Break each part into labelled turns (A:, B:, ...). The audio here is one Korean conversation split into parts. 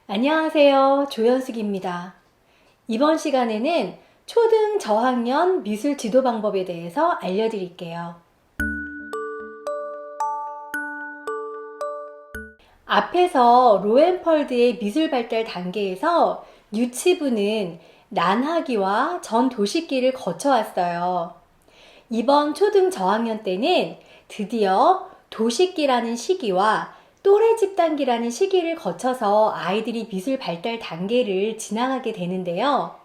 A: 안녕하세요. 조연숙입니다. 이번 시간에는 초등 저학년 미술 지도 방법에 대해서 알려드릴게요. 앞에서 로엔펄드의 미술 발달 단계에서 유치부는 난하기와 전 도식기를 거쳐왔어요. 이번 초등 저학년 때는 드디어 도식기라는 시기와 또래 집단기라는 시기를 거쳐서 아이들이 미술 발달 단계를 지나가게 되는데요.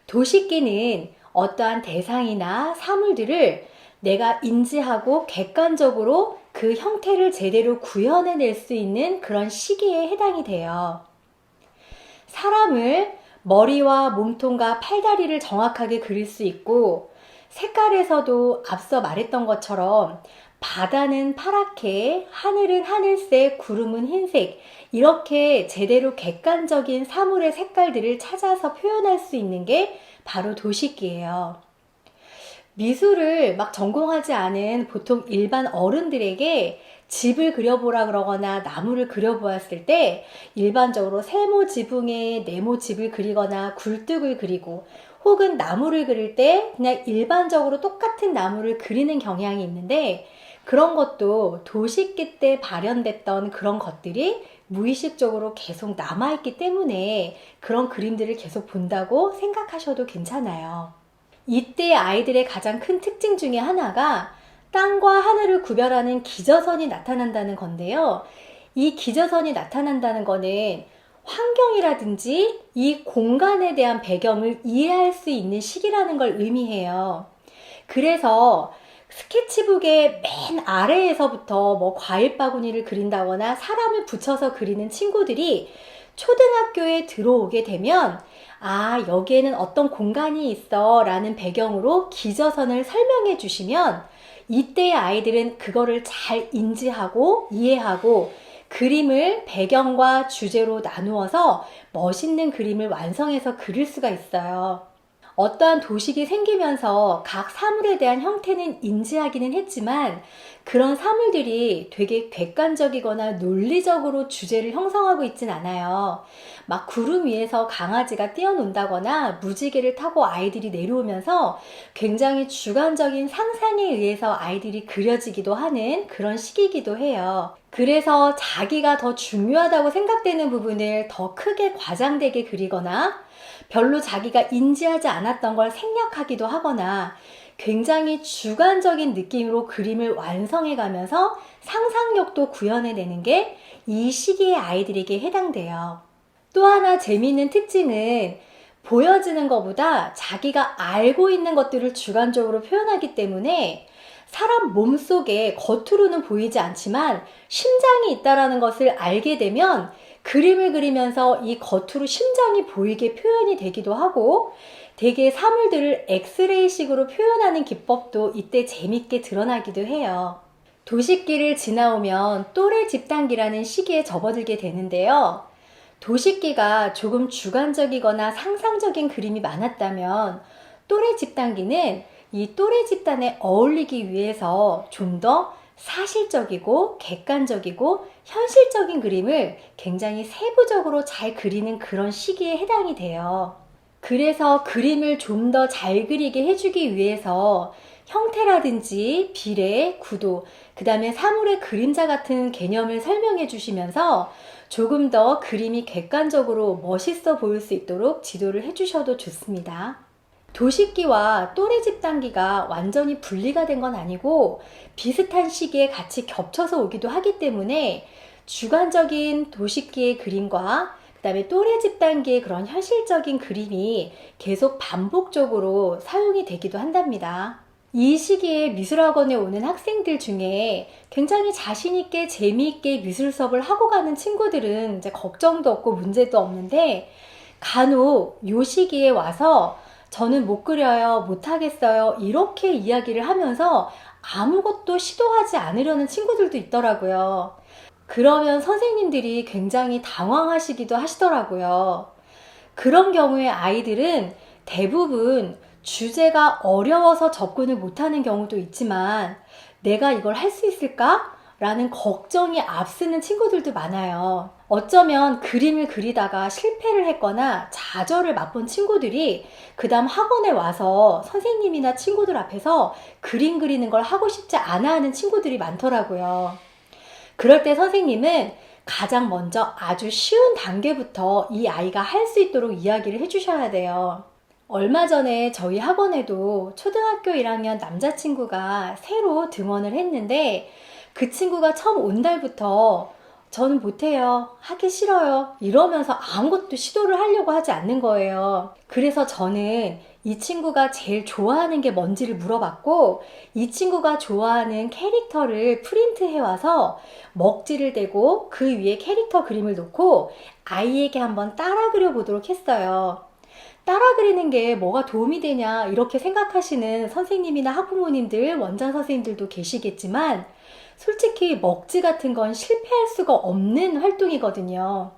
A: 도식기는 어떠한 대상이나 사물들을 내가 인지하고 객관적으로 그 형태를 제대로 구현해낼 수 있는 그런 시기에 해당이 돼요. 사람을 머리와 몸통과 팔다리를 정확하게 그릴 수 있고, 색깔에서도 앞서 말했던 것처럼 바다는 파랗게, 하늘은 하늘색, 구름은 흰색, 이렇게 제대로 객관적인 사물의 색깔들을 찾아서 표현할 수 있는 게 바로 도식기예요. 미술을 막 전공하지 않은 보통 일반 어른들에게 집을 그려보라 그러거나 나무를 그려보았을 때 일반적으로 세모 지붕에 네모 집을 그리거나 굴뚝을 그리고, 혹은 나무를 그릴 때 그냥 일반적으로 똑같은 나무를 그리는 경향이 있는데, 그런 것도 도식기 때 발현됐던 그런 것들이 무의식적으로 계속 남아있기 때문에 그런 그림들을 계속 본다고 생각하셔도 괜찮아요. 이때 아이들의 가장 큰 특징 중에 하나가 땅과 하늘을 구별하는 기저선이 나타난다는 건데요. 이 기저선이 나타난다는 거는 환경이라든지 이 공간에 대한 배경을 이해할 수 있는 시기라는 걸 의미해요. 그래서 스케치북의 맨 아래에서부터 과일 바구니를 그린다거나 사람을 붙여서 그리는 친구들이 초등학교에 들어오게 되면 여기에는 어떤 공간이 있어 라는 배경으로 기저선을 설명해 주시면 이때의 아이들은 그거를 잘 인지하고 이해하고 그림을 배경과 주제로 나누어서 멋있는 그림을 완성해서 그릴 수가 있어요. 어떠한 도식이 생기면서 각 사물에 대한 형태는 인지하기는 했지만 그런 사물들이 되게 객관적이거나 논리적으로 주제를 형성하고 있진 않아요. 막 구름 위에서 강아지가 뛰어논다거나 무지개를 타고 아이들이 내려오면서 굉장히 주관적인 상상에 의해서 아이들이 그려지기도 하는 그런 시기이기도 해요. 그래서 자기가 더 중요하다고 생각되는 부분을 더 크게 과장되게 그리거나 별로 자기가 인지하지 않았던 걸 생략하기도 하거나 굉장히 주관적인 느낌으로 그림을 완성해 가면서 상상력도 구현해내는 게 이 시기의 아이들에게 해당돼요. 또 하나 재미있는 특징은 보여지는 것보다 자기가 알고 있는 것들을 주관적으로 표현하기 때문에 사람 몸속에 겉으로는 보이지 않지만 심장이 있다는 것을 알게 되면 그림을 그리면서 이 겉으로 심장이 보이게 표현이 되기도 하고, 되게 사물들을 엑스레이식으로 표현하는 기법도 이때 재밌게 드러나기도 해요. 도식기를 지나오면 또래 집단기라는 시기에 접어들게 되는데요. 도식기가 조금 주관적이거나 상상적인 그림이 많았다면 또래 집단기는 이 또래 집단에 어울리기 위해서 좀 더 사실적이고 객관적이고 현실적인 그림을 굉장히 세부적으로 잘 그리는 그런 시기에 해당이 돼요. 그래서 그림을 좀 더 잘 그리게 해주기 위해서 형태라든지 비례, 구도, 그 다음에 사물의 그림자 같은 개념을 설명해 주시면서 조금 더 그림이 객관적으로 멋있어 보일 수 있도록 지도를 해주셔도 좋습니다. 도식기와 또래 집단기가 완전히 분리가 된 건 아니고 비슷한 시기에 같이 겹쳐서 오기도 하기 때문에 주관적인 도식기의 그림과 그 다음에 또래 집단기의 그런 현실적인 그림이 계속 반복적으로 사용이 되기도 한답니다. 이 시기에 미술학원에 오는 학생들 중에 굉장히 자신있게 재미있게 미술 수업을 하고 가는 친구들은 이제 걱정도 없고 문제도 없는데, 간혹 이 시기에 와서 저는 못 그려요, 못 하겠어요, 이렇게 이야기를 하면서 아무것도 시도하지 않으려는 친구들도 있더라고요. 그러면 선생님들이 굉장히 당황하시기도 하시더라고요. 그런 경우에 아이들은 대부분 주제가 어려워서 접근을 못하는 경우도 있지만 내가 이걸 할 수 있을까? 라는 걱정이 앞서는 친구들도 많아요. 어쩌면 그림을 그리다가 실패를 했거나 좌절을 맛본 친구들이 그 다음 학원에 와서 선생님이나 친구들 앞에서 그림 그리는 걸 하고 싶지 않아 하는 친구들이 많더라고요. 그럴 때 선생님은 가장 먼저 아주 쉬운 단계부터 이 아이가 할 수 있도록 이야기를 해주셔야 돼요. 얼마 전에 저희 학원에도 초등학교 1학년 남자친구가 새로 등원을 했는데 그 친구가 처음 온 달부터 저는 못해요, 하기 싫어요 이러면서 아무것도 시도를 하려고 하지 않는 거예요. 그래서 저는 이 친구가 제일 좋아하는 게 뭔지를 물어봤고 이 친구가 좋아하는 캐릭터를 프린트해 와서 먹지를 대고 그 위에 캐릭터 그림을 놓고 아이에게 한번 따라 그려 보도록 했어요. 따라 그리는 게 뭐가 도움이 되냐 이렇게 생각하시는 선생님이나 학부모님들, 원장 선생님들도 계시겠지만 솔직히 먹지 같은 건 실패할 수가 없는 활동이거든요.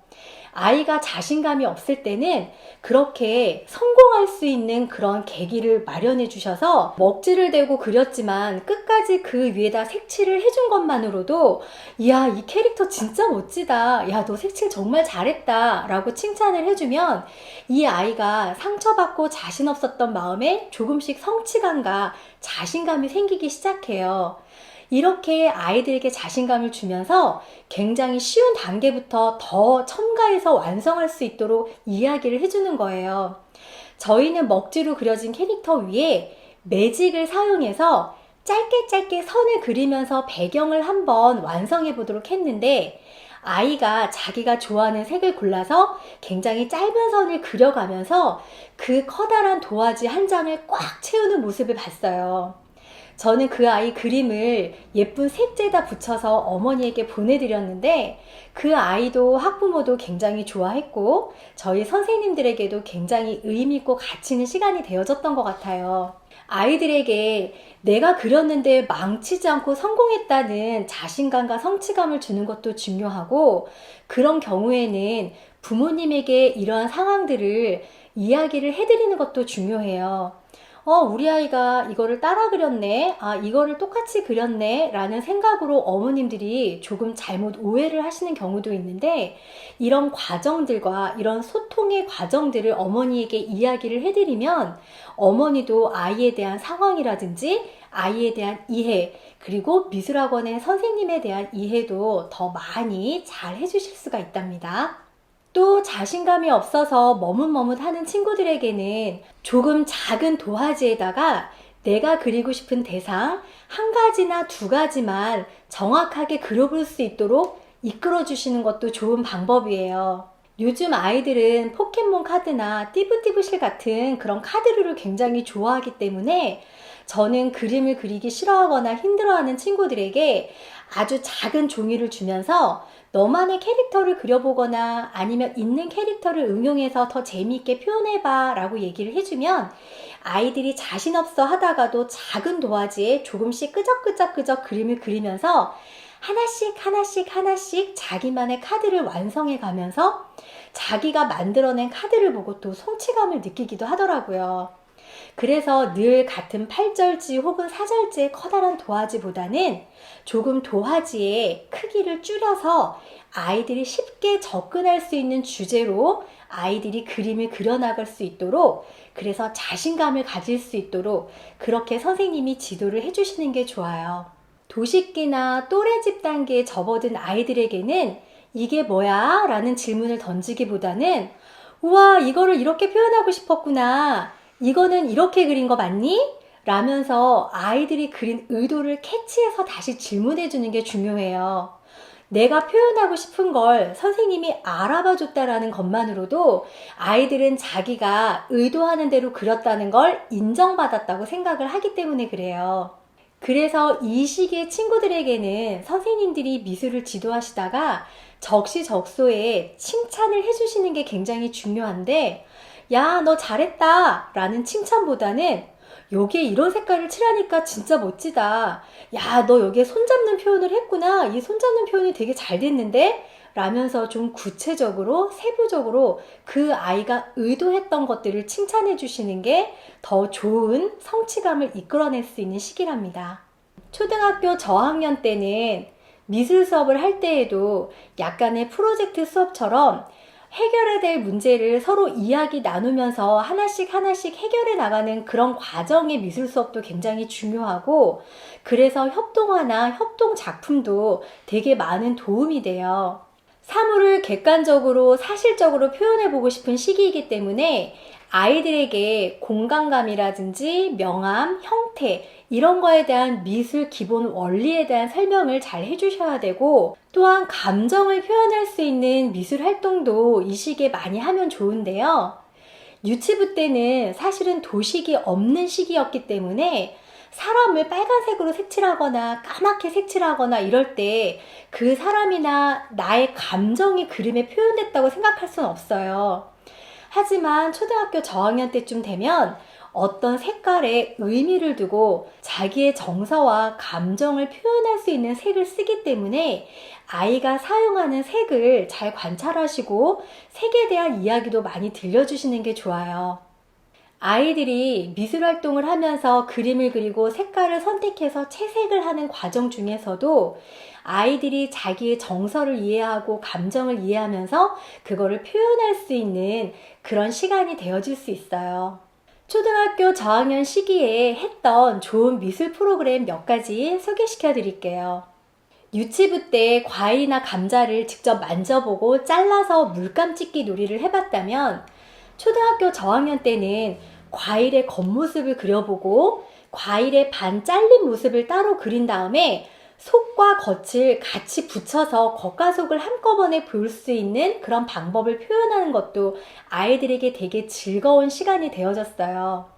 A: 아이가 자신감이 없을 때는 그렇게 성공할 수 있는 그런 계기를 마련해 주셔서 먹지를 대고 그렸지만 끝까지 그 위에다 색칠을 해준 것만으로도 이야, 이 캐릭터 진짜 멋지다, 야, 너 색칠 정말 잘했다 라고 칭찬을 해주면 이 아이가 상처받고 자신 없었던 마음에 조금씩 성취감과 자신감이 생기기 시작해요. 이렇게 아이들에게 자신감을 주면서 굉장히 쉬운 단계부터 더 첨가해서 완성할 수 있도록 이야기를 해주는 거예요. 저희는 먹지로 그려진 캐릭터 위에 매직을 사용해서 짧게 선을 그리면서 배경을 한번 완성해 보도록 했는데 아이가 자기가 좋아하는 색을 골라서 굉장히 짧은 선을 그려가면서 그 커다란 도화지 한 장을 꽉 채우는 모습을 봤어요. 저는 그 아이 그림을 예쁜 색재다 붙여서 어머니에게 보내드렸는데 그 아이도 학부모도 굉장히 좋아했고 저희 선생님들에게도 굉장히 의미있고 가치 있는 시간이 되어졌던 것 같아요. 아이들에게 내가 그렸는데 망치지 않고 성공했다는 자신감과 성취감을 주는 것도 중요하고 그런 경우에는 부모님에게 이러한 상황들을 이야기를 해드리는 것도 중요해요. 우리 아이가 이거를 따라 그렸네, 이거를 똑같이 그렸네 라는 생각으로 어머님들이 조금 잘못 오해를 하시는 경우도 있는데 이런 과정들과 이런 소통의 과정들을 어머니에게 이야기를 해드리면 어머니도 아이에 대한 상황이라든지 아이에 대한 이해 그리고 미술학원의 선생님에 대한 이해도 더 많이 잘 해주실 수가 있답니다. 또 자신감이 없어서 머뭇머뭇하는 친구들에게는 조금 작은 도화지에다가 내가 그리고 싶은 대상 한 가지나 두 가지만 정확하게 그려볼 수 있도록 이끌어 주시는 것도 좋은 방법이에요. 요즘 아이들은 포켓몬 카드나 띠부띠부실 같은 그런 카드류를 굉장히 좋아하기 때문에 저는 그림을 그리기 싫어하거나 힘들어하는 친구들에게 아주 작은 종이를 주면서 너만의 캐릭터를 그려보거나 아니면 있는 캐릭터를 응용해서 더 재미있게 표현해봐 라고 얘기를 해주면 아이들이 자신 없어 하다가도 작은 도화지에 조금씩 끄적끄적 그림을 그리면서 하나씩 자기만의 카드를 완성해 가면서 자기가 만들어낸 카드를 보고 또 성취감을 느끼기도 하더라고요. 그래서 늘 같은 8절지 혹은 4절지의 커다란 도화지보다는 조금 도화지의 크기를 줄여서 아이들이 쉽게 접근할 수 있는 주제로 아이들이 그림을 그려나갈 수 있도록 그래서 자신감을 가질 수 있도록 그렇게 선생님이 지도를 해주시는 게 좋아요. 도식기나 또래집 단계에 접어든 아이들에게는 이게 뭐야? 라는 질문을 던지기보다는 우와, 이거를 이렇게 표현하고 싶었구나. 이거는 이렇게 그린 거 맞니? 라면서 아이들이 그린 의도를 캐치해서 다시 질문해 주는 게 중요해요. 내가 표현하고 싶은 걸 선생님이 알아봐 줬다라는 것만으로도 아이들은 자기가 의도하는 대로 그렸다는 걸 인정받았다고 생각을 하기 때문에 그래요. 그래서 이 시기의 친구들에게는 선생님들이 미술을 지도하시다가 적시적소에 칭찬을 해주시는 게 굉장히 중요한데 야, 너 잘했다 라는 칭찬보다는 여기에 이런 색깔을 칠하니까 진짜 멋지다. 야, 너 여기에 손잡는 표현을 했구나. 이 손잡는 표현이 되게 잘 됐는데? 라면서 좀 구체적으로, 세부적으로 그 아이가 의도했던 것들을 칭찬해 주시는 게 더 좋은 성취감을 이끌어낼 수 있는 시기랍니다. 초등학교 저학년 때는 미술 수업을 할 때에도 약간의 프로젝트 수업처럼 해결해야 될 문제를 서로 이야기 나누면서 하나씩 하나씩 해결해 나가는 그런 과정의 미술 수업도 굉장히 중요하고, 그래서 협동화나 협동 작품도 되게 많은 도움이 돼요. 사물을 객관적으로 사실적으로 표현해 보고 싶은 시기이기 때문에 아이들에게 공간감이라든지 명암, 형태 이런 거에 대한 미술 기본 원리에 대한 설명을 잘 해주셔야 되고, 또한 감정을 표현할 수 있는 미술 활동도 이 시기에 많이 하면 좋은데요. 유치부 때는 사실은 도식이 없는 시기였기 때문에 사람을 빨간색으로 색칠하거나 까맣게 색칠하거나 이럴 때 그 사람이나 나의 감정이 그림에 표현됐다고 생각할 수는 없어요. 하지만 초등학교 저학년 때쯤 되면 어떤 색깔에 의미를 두고 자기의 정서와 감정을 표현할 수 있는 색을 쓰기 때문에 아이가 사용하는 색을 잘 관찰하시고 색에 대한 이야기도 많이 들려주시는 게 좋아요. 아이들이 미술 활동을 하면서 그림을 그리고 색깔을 선택해서 채색을 하는 과정 중에서도 아이들이 자기의 정서를 이해하고 감정을 이해하면서 그거를 표현할 수 있는 그런 시간이 되어질 수 있어요. 초등학교 저학년 시기에 했던 좋은 미술 프로그램 몇 가지 소개시켜 드릴게요. 유치부 때 과일이나 감자를 직접 만져보고 잘라서 물감 찍기 놀이를 해봤다면, 초등학교 저학년 때는 과일의 겉모습을 그려보고 과일의 반 잘린 모습을 따로 그린 다음에 속과 겉을 같이 붙여서 겉과 속을 한꺼번에 볼 수 있는 그런 방법을 표현하는 것도 아이들에게 되게 즐거운 시간이 되어졌어요.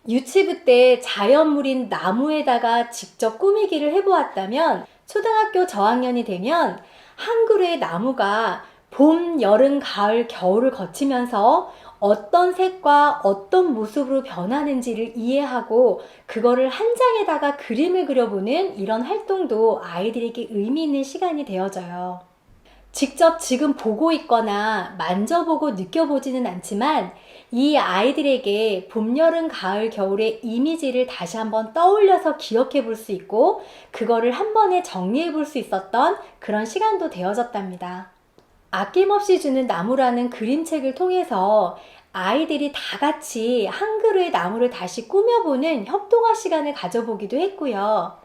A: 유치부 때 자연물인 나무에다가 직접 꾸미기를 해보았다면, 초등학교 저학년이 되면 한 그루의 나무가 봄, 여름, 가을, 겨울을 거치면서 어떤 색과 어떤 모습으로 변하는지를 이해하고 그거를 한 장에다가 그림을 그려보는 이런 활동도 아이들에게 의미 있는 시간이 되어져요. 직접 지금 보고 있거나 만져보고 느껴보지는 않지만 이 아이들에게 봄, 여름, 가을, 겨울의 이미지를 다시 한번 떠올려서 기억해 볼 수 있고 그거를 한 번에 정리해 볼 수 있었던 그런 시간도 되어졌답니다. 아낌없이 주는 나무라는 그림책을 통해서 아이들이 다 같이 한 그루의 나무를 다시 꾸며보는 협동화 시간을 가져보기도 했고요.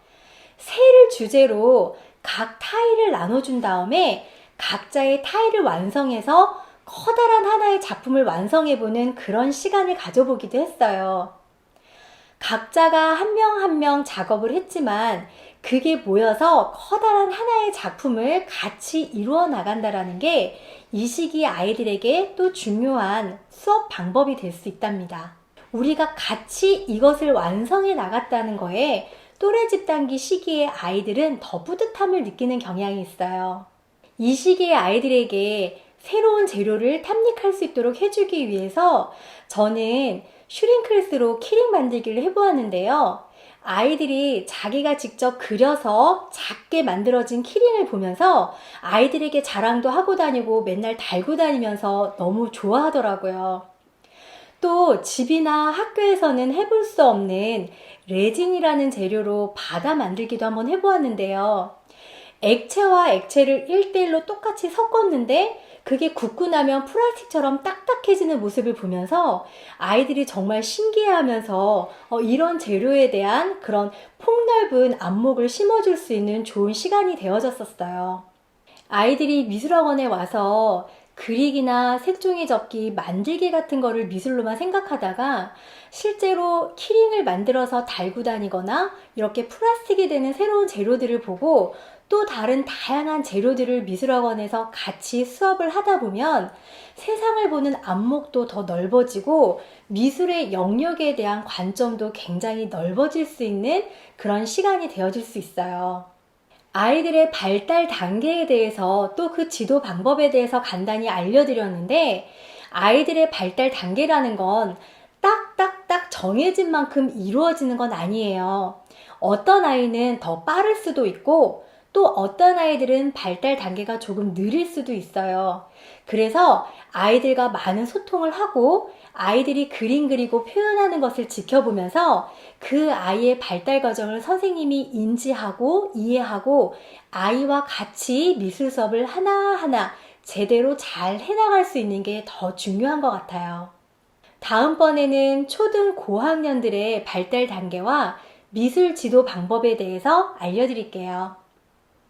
A: 새를 주제로 각 타일을 나눠준 다음에 각자의 타일을 완성해서 커다란 하나의 작품을 완성해보는 그런 시간을 가져보기도 했어요. 각자가 한 명 한 명 작업을 했지만 그게 모여서 커다란 하나의 작품을 같이 이루어 나간다는 게 이 시기 아이들에게 또 중요한 수업 방법이 될 수 있답니다. 우리가 같이 이것을 완성해 나갔다는 거에 또래 집단기 시기의 아이들은 더 뿌듯함을 느끼는 경향이 있어요. 이 시기의 아이들에게 새로운 재료를 탐닉할 수 있도록 해주기 위해서 저는 슈링크스로 키링 만들기를 해보았는데요. 아이들이 자기가 직접 그려서 작게 만들어진 키링을 보면서 아이들에게 자랑도 하고 다니고 맨날 달고 다니면서 너무 좋아하더라고요. 또 집이나 학교에서는 해볼 수 없는 레진이라는 재료로 바다 만들기도 한번 해보았는데요. 액체와 액체를 1대1로 똑같이 섞었는데 그게 굳고 나면 플라스틱처럼 딱딱해지는 모습을 보면서 아이들이 정말 신기해하면서 이런 재료에 대한 그런 폭넓은 안목을 심어줄 수 있는 좋은 시간이 되어졌었어요. 아이들이 미술학원에 와서 그리기나 색종이 접기, 만들기 같은 거를 미술로만 생각하다가 실제로 키링을 만들어서 달고 다니거나 이렇게 플라스틱이 되는 새로운 재료들을 보고 또 다른 다양한 재료들을 미술학원에서 같이 수업을 하다 보면 세상을 보는 안목도 더 넓어지고 미술의 영역에 대한 관점도 굉장히 넓어질 수 있는 그런 시간이 되어질 수 있어요. 아이들의 발달 단계에 대해서 또 그 지도 방법에 대해서 간단히 알려드렸는데, 아이들의 발달 단계라는 건 딱딱딱 정해진 만큼 이루어지는 건 아니에요. 어떤 아이는 더 빠를 수도 있고 또 어떤 아이들은 발달 단계가 조금 느릴 수도 있어요. 그래서 아이들과 많은 소통을 하고 아이들이 그림 그리고 표현하는 것을 지켜보면서 그 아이의 발달 과정을 선생님이 인지하고 이해하고 아이와 같이 미술 수업을 하나하나 제대로 잘 해나갈 수 있는 게 더 중요한 것 같아요. 다음번에는 초등 고학년들의 발달 단계와 미술 지도 방법에 대해서 알려드릴게요.